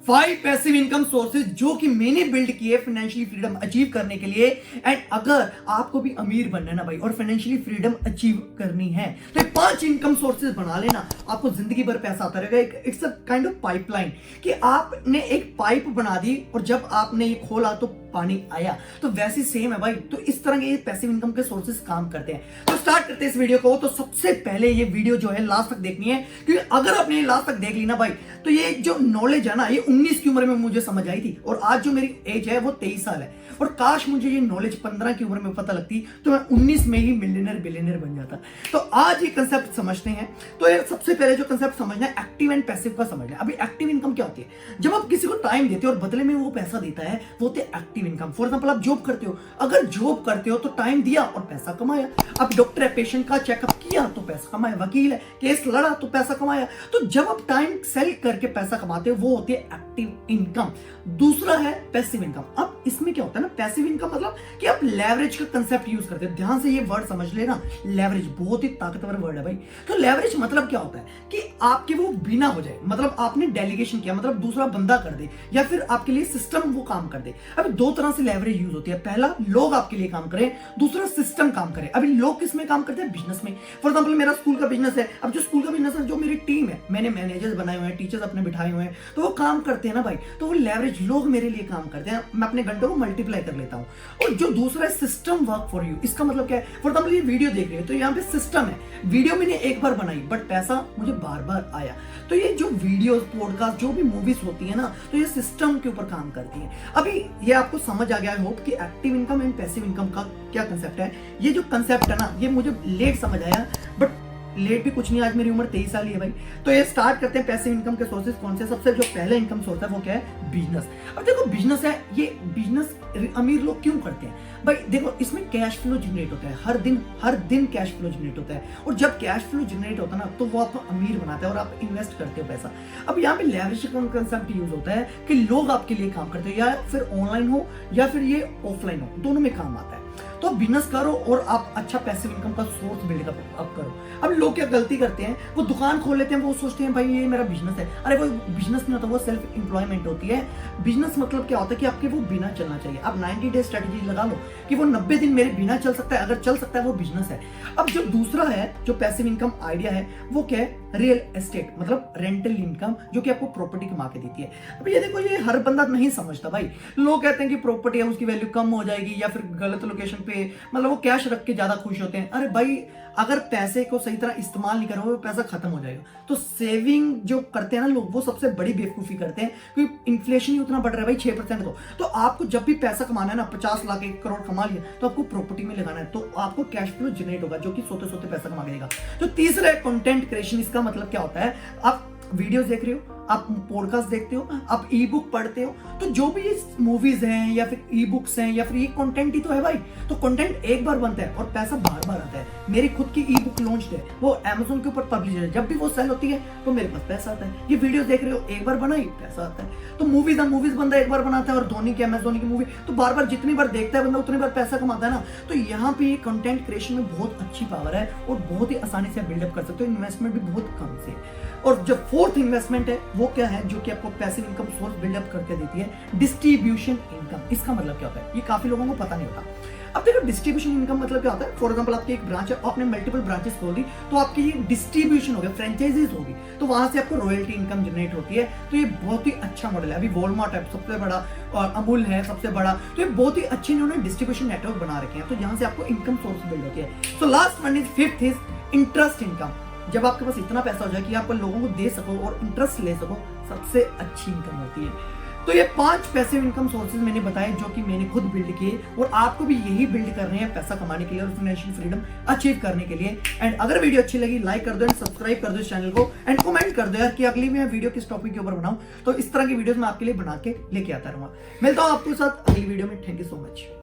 5 passive income sources जो कि मैंने बिल्ड किए फाइनेंशियली फ्रीडम अचीव करने के लिए। एंड अगर आपको भी अमीर बनना है ना भाई और फाइनेंशियली फ्रीडम अचीव करनी है तो ये 5 इनकम सोर्सेज बना लेना, आपको जिंदगी भर पैसा आता रहेगा। It's a kind of pipeline कि आपने एक पाइप बना दी और जब आपने ये खोला तो पानी आया, तो वैसे सेम है भाई। तो इस तरह के पैसिव इनकम के सोर्सेज काम करते हैं। तो स्टार्ट करते हैं इस वीडियो को। तो सबसे पहले ये वीडियो जो है लास्ट तक देखनी है, क्योंकि अगर आपने लास्ट तक देख ली ना भाई तो ये जो नॉलेज है ना ये 19 की उम्र में मुझे समझ आई थी और आज जो मेरी एज है वो 23 साल है। और काश मुझे ये नॉलेज 15 की उम्र में पता लगती तो मैं 19 में ही मिलियनर बिलियनर बन जाता। तो आज ये कंसेप्ट समझते हैं। तो ये सबसे पहले जो कंसेप्ट समझना है एक्टिव एंड पैसिव का समझना है। अभी एक्टिव इनकम क्या होती है? जब आप किसी को टाइम देते हो और बदले में वो पैसा देता है वो होती है एक्टिव इनकम। फॉर एग्जाम्पल आप जॉब करते हो, अगर जॉब करते हो तो टाइम दिया और पैसा कमाया। आप डॉक्टर है, पेशेंट का चेकअप किया तो पैसा कमाया। वकील है, केस लड़ा तो पैसा कमाया। तो जब आप टाइम सेल करके पैसा कमाते हो वो होती है एक्टिव इनकम। दूसरा है पैसिव इनकम। अब इसमें क्या होता है ना, पैसिव इनकम मतलब कि आप लेवरेज का कंसेप्ट यूज करते हो। ध्यान से ये वर्ड समझ लेना, लेवरेज बहुत ही ताकतवर वर्ड है भाई। तो लेवरेज मतलब क्या होता है कि आपके वो बिना हो जाए, मतलब आपने डेलीगेशन किया, मतलब दूसरा बंदा कर दे या फिर आपके लिए सिस्टम वो काम कर दे। अब दो तरह से लेवरेज यूज होती है। पहला, लोग आपके लिए काम करें, दूसरा सिस्टम काम करे। अभी लोग किस में काम करते हैं? बिजनेस में। फॉर एग्जाम्पल मेरा स्कूल का बिजनेस है। अब जो स्कूल का बिजनेस है, जो मेरी टीम है, मैंने मैनेजर्स बनाए हुए हैं, टीचर्स अपने बिठाए हुए हैं, तो वो काम करते हैं ना भाई। तो वो लेवरेज, लोग मेरे लिए काम करते हैं, मैं अपने घंटों को मल्टीप्लाई कर लेता हूँ। और जो दूसरा है सिस्टम वर्क फॉर यू। इसका मतलब क्या है? फॉर एग्जाम्पल ये वीडियो देख रहे हो तो यहाँ पे सिस्टम है। वीडियो मैंने एक बार बनाई बट पैसा मुझे बार बार आया। तो ये जो वीडियो, पॉडकास्ट, जो भी मूवीज होती है ना, तो ये सिस्टम के ऊपर काम करती है। अभी ये आपको समझ आ गया है होप कि active income and passive income का क्या कंसेप्ट है। ये जो कंसेप्ट है ना ये मुझे लेट समझ आया, बट लेट भी कुछ नहीं, आज मेरी उम्र 23 साल ही है भाई। तो ये स्टार्ट करते हैं पैसिव इनकम के सोर्सेज कौन से। सबसे जो पहले इनकम सोर्स है वो क्या है? बिजनेस। अब देखो बिजनेस है, ये बिजनेस अमीर लोग क्यों करते हैं भाई? देखो इसमें कैश फ्लो जनरेट होता है, हर दिन कैश फ्लो जनरेट होता है। और जब कैश फ्लो जनरेट होता है ना तो वो आपको अमीर बनाता है और आप इन्वेस्ट करते हो पैसा। अब यहाँ पे लेवरेज का कंसेप्ट यूज होता है कि लोग आपके लिए काम करते हो, या फिर ऑनलाइन हो या फिर ये ऑफलाइन हो, दोनों में काम आता है। तो बिजनेस करो और आप अच्छा पैसिव इनकम का सोर्स बिल्ड अप करो। अब लोग क्या गलती करते हैं, वो दुकान खोल लेते हैं, वो सोचते हैं भाई ये मेरा बिजनेस है। अरे वो बिजनेस नहीं होता, वो सेल्फ एम्प्लॉयमेंट होती है। बिजनेस मतलब क्या होता है कि आपके वो बिना चलना चाहिए। आप 90 डे स्ट्रेटेजी लगा लो कि वो 90 दिन मेरे बिना चल सकता है, अगर चल सकता है वो बिजनेस है। अब जो दूसरा है जो पैसिव इनकम आइडिया है वो क्या है? रियल एस्टेट, मतलब रेंटल इनकम, जो कि आपको प्रॉपर्टी कमा के देती है। अब ये देखो ये हर बंदा नहीं समझता भाई। लोग कहते हैं कि प्रॉपर्टी है उसकी वैल्यू कम हो जाएगी या फिर गलत लोकेशन पे, मतलब वो कैश रख के ज्यादा खुश होते हैं। अरे भाई अगर पैसे को सही तरह इस्तेमाल नहीं करोगे पैसा खत्म हो जाएगा। तो सेविंग जो करते हैं ना लोग वो सबसे बड़ी बेवकूफी करते हैं, क्योंकि इन्फ्लेशन ही उतना बढ़ रहा है भाई 6%। तो आपको जब भी पैसा कमाना है ना, 50 लाख 1 करोड़ कमा लिया तो आपको प्रॉपर्टी में लगाना है, तो आपको कैश फ्लो जनरेट होगा जो कि सोते सोते पैसा कमा देगा। तो तीसरा है कंटेंट क्रिएशन। इसका मतलब क्या होता है? आप वीडियोस देख रहे हो, आप पॉडकास्ट देखते हो, आप ई बुक पढ़ते हो, तो जो भी ये मूवीज हैं या फिर ई बुक्स हैं या फिर ये कंटेंट ही तो है भाई। तो कंटेंट एक बार बनता है और पैसा बार बार आता है। मेरी खुद की ई बुक लॉन्च है, वो Amazon के ऊपर पब्लिश है। जब भी वो सेल होती है तो मेरे पास पैसा आता है। ये वीडियो देख रहे हो, एक बार बनाई पैसा आता है। तो मूवीज बंदा एक बार बनाता है, और धोनी की MS धोनी की मूवी तो बार बार जितनी बार देखता है बंदा उतनी बार पैसा कमाता है ना। तो यहाँ पे ये कंटेंट क्रिएशन में बहुत अच्छी पावर है और बहुत ही आसानी से बिल्डअप कर सकते हो। इन्वेस्टमेंट भी बहुत कम से। और जो फोर्थ इन्वेस्टमेंट है वो क्या है जो कि आपको पैसिव इनकम सोर्स बिल्डअप करके देती है? Distribution income. इसका मतलब क्या होता है? ये काफी लोगों को पता नहीं होता। अब देखो डिस्ट्रीब्यूशन इनकम मतलब क्या होता है? फॉर एग्जांपल आपकी एक ब्रांच है, आपने मल्टीपल ब्रांचेस खोल दी, तो आपकी ये डिस्ट्रीब्यूशन हो गया, फ्रेंचाइजीज होगी, तो वहां से आपको रॉयल्टी इनकम जनरेट होती है। तो ये बहुत ही अच्छा मॉडल है। अभी वॉलमार्ट है सबसे बड़ा और अमूल है सबसे बड़ा, तो ये बहुत ही अच्छे इन्होंने डिस्ट्रीब्यूशन नेटवर्क बना रखे हैं। तो यहाँ से आपको इनकम सोर्स बिल्ड होती है। So last one is fifth is interest income. जब आपके पास इतना पैसा हो जाए कि आप लोगों को दे सको और इंटरेस्ट ले सको, सबसे अच्छी इनकम होती है। तो ये 5 पैसिव इनकम सोर्सेज मैंने बताए जो कि मैंने खुद बिल्ड किए, और आपको भी यही बिल्ड करने हैं पैसा कमाने के लिए और फाइनेंशियल फ्रीडम अचीव करने के लिए। एंड अगर वीडियो अच्छी लगी लाइक कर दो एंड सब्सक्राइब कर दो इस चैनल को, एंड कमेंट कर दो यार कि अगली मैं वीडियो किस टॉपिक के ऊपर बनाऊं। तो इस तरह की वीडियोस मैं आपके लिए बना के लेके आता रहूंगा। मिलता हूं आपके साथ अगली वीडियो में। Thank you so much.